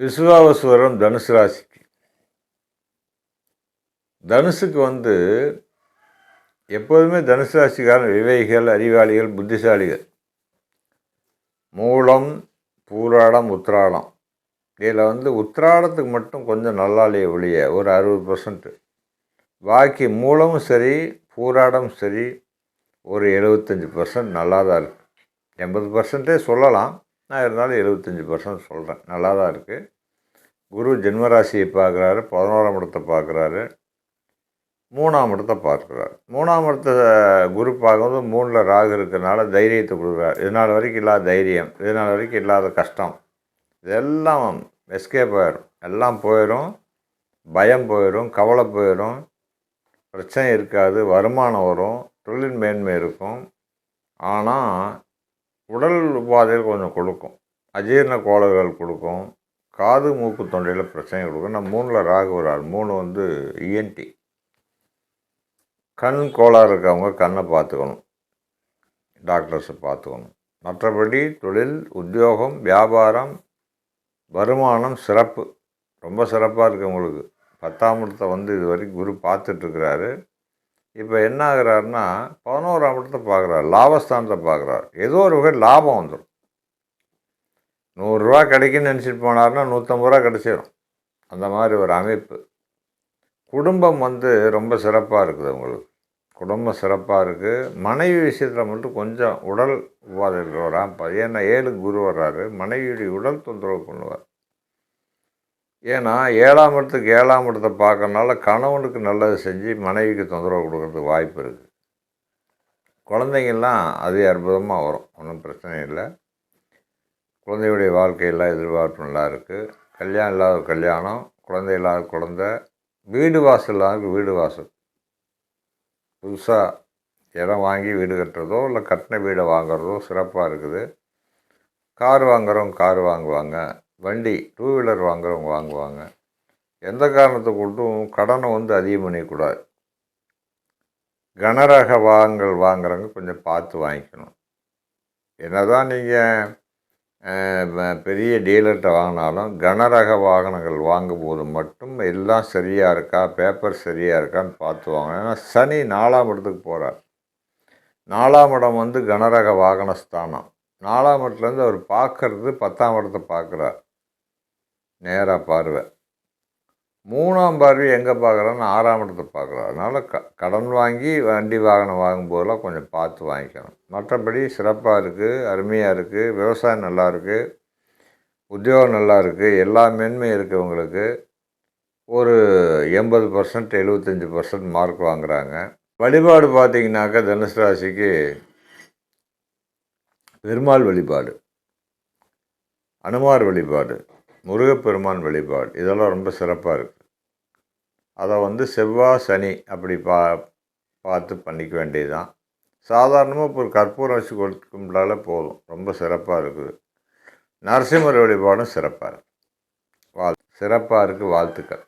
விசுவாவசுவரம் தனுசு ராசிக்கு. தனுசுக்கு எப்போதுமே தனுசு ராசிக்காரன் விவேகிகள், அறிவாளிகள், புத்திசாலிகள். மூலம், பூராடம், உத்திராடம். இதில் உத்திராடத்துக்கு மட்டும் கொஞ்சம் நல்லாலையே ஒழிய ஒரு 60%. பாக்கி மூலமும் சரி, பூராடமும் சரி, ஒரு 75% நல்லா தான் இருக்குது. 80% சொல்லலாம். நான் இருந்தாலும் 75% சொல்கிறேன். நல்லா தான் இருக்குது. குரு ஜென்மராசியை பார்க்குறாரு, 11ஆம் இடத்தை பார்க்குறாரு, 3ஆம் இடத்தை பார்க்குறாரு. 3ஆம் இடத்தை குரு பார்க்கும்போது 3ல் ராகு இருக்கிறனால தைரியத்தை கொடுக்குறாரு. இதனால் வரைக்கும் இல்லாத தைரியம், இதனால் வரைக்கும் இல்லாத கஷ்டம், இதெல்லாம் எஸ்கேப் ஆகிடும். எல்லாம் போயிடும். பயம் போயிடும், கவலை போயிடும், பிரச்சனை இருக்காது, வருமானம் வரும், தொழில் மேன்மை இருக்கும். ஆனால் உடல் உபாதைகள் கொஞ்சம் கொடுக்கும், அஜீரண கோளாறுகள் கொடுக்கும், காது மூக்கு தொண்டையில் பிரச்சனை கொடுக்கும். நான் 3ல் ராகு வரார். 3 இஎன்டி. கண் கோளாறு இருக்கவங்க கண்ணை பார்த்துக்கணும், டாக்டர்ஸை பார்த்துக்கணும். மற்றபடி தொழில், உத்தியோகம், வியாபாரம், வருமானம் சிறப்பு, ரொம்ப சிறப்பாக இருக்குது உங்களுக்கு. 10ஆம் இடத்தை இது வரைக்கும் குரு பார்த்துட்ருக்கிறாரு. இப்போ என்ன ஆகிறாருன்னா 11ஆம் இடத்தை பார்க்குறாரு, லாபஸ்தானத்தை பார்க்குறாரு. ஏதோ ஒரு வகை லாபம் வந்துடும். 100 ரூபா கிடைக்குன்னு நினச்சிட்டு போனார்னா 150 ரூபா கிடச்சிடும். அந்த மாதிரி ஒரு அமைப்பு. குடும்பம் ரொம்ப சிறப்பாக இருக்குது உங்களுக்கு. குடும்பம் சிறப்பாக இருக்குது. மனைவி விஷயத்தில் மட்டும் கொஞ்சம் உடல் உபாதைகள் வரான். ஏன்னா 7 குரு வர்றாரு, மனைவியுடைய உடல் தொந்தரவு பண்ணுவார். ஏன்னா 7ஆம் இடத்துக்கு 7ஆம் இடத்தை பார்க்கறனால கணவனுக்கு நல்லது செஞ்சு மனைவிக்கு தொந்தரவு கொடுக்கறதுக்கு வாய்ப்பு இருக்குது. குழந்தைங்கள்லாம் அதே அற்புதமாக வரும், ஒன்றும் பிரச்சனை இல்லை. குழந்தையுடைய வாழ்க்கையெல்லாம் எதிர்பார்ப்பு நல்லா இருக்குது. கல்யாணம் இல்லாத கல்யாணம், குழந்தை இல்லாத குழந்தை, வீடு வாசல் இல்லாத வீடு வாசல், புதுசாக இடம் வாங்கி வீடு கட்டுறதோ இல்லை கட்டின வீடை வாங்குறதோ சிறப்பாக இருக்குது. கார் வாங்குறவங்க கார் வாங்குவாங்க, வண்டி 2 வீலர் வாங்குறவங்க வாங்குவாங்க. எந்த காரணத்தை கொண்டும் கடனை அதிகம் பண்ணிக்கூடாது. கனரக வாகனங்கள் வாங்குறவங்க கொஞ்சம் பார்த்து வாங்கிக்கணும். என்ன தான் நீங்கள் பெரிய டீலர்கிட்ட வாங்கினாலும் கனரக வாகனங்கள் வாங்கும்போது மட்டும் எல்லாம் சரியாக இருக்கா, பேப்பர் சரியாக இருக்கான்னு பார்த்து வாங்கணும். ஏன்னா சனி 4ஆம் இடத்துக்கு போகிறார். 4ஆம் இடம் கனரக வாகன ஸ்தானம். 4ஆம் இடத்துலேருந்து அவர் பார்க்கறது 10ஆம் இடத்தை பார்க்குறார், நேராக பார்வை. 3ஆம் பார்வை எங்கே பார்க்குறாருன்னு 6ஆம் இடத்தை பார்க்குறாரு. அதனால் கடன் வாங்கி வண்டி வாகனம் வாங்கும்போதெல்லாம் கொஞ்சம் பார்த்து வாங்கிக்கணும். மற்றபடி சிறப்பாக இருக்குது, அருமையாக இருக்குது. விவசாயம் நல்லா இருக்குது, உத்தியோகம் நல்லா இருக்குது, எல்லா மேன்மையும் இருக்குது. உங்களுக்கு ஒரு 80% 75% மார்க் வாங்குகிறாங்க. வழிபாடு பார்த்திங்கனாக்கா தனுசு ராசிக்கு பெருமாள் வழிபாடு, அனுமார் வழிபாடு, முருகப்பெருமான் வழிபாடு, இதெல்லாம் ரொம்ப சிறப்பாக இருக்குது. அதை செவ்வாய் சனி அப்படி பார்த்து பண்ணிக்க வேண்டியது தான். சாதாரணமாக இப்போ ஒரு கற்பூரம் வச்சு கும்பிட்டாலே போதும், ரொம்ப சிறப்பாக இருக்குது. நரசிம்மர் வழிபாடும் சிறப்பாக இருக்குது. சிறப்பாக இருக்குது. வாழ்த்துக்கள்.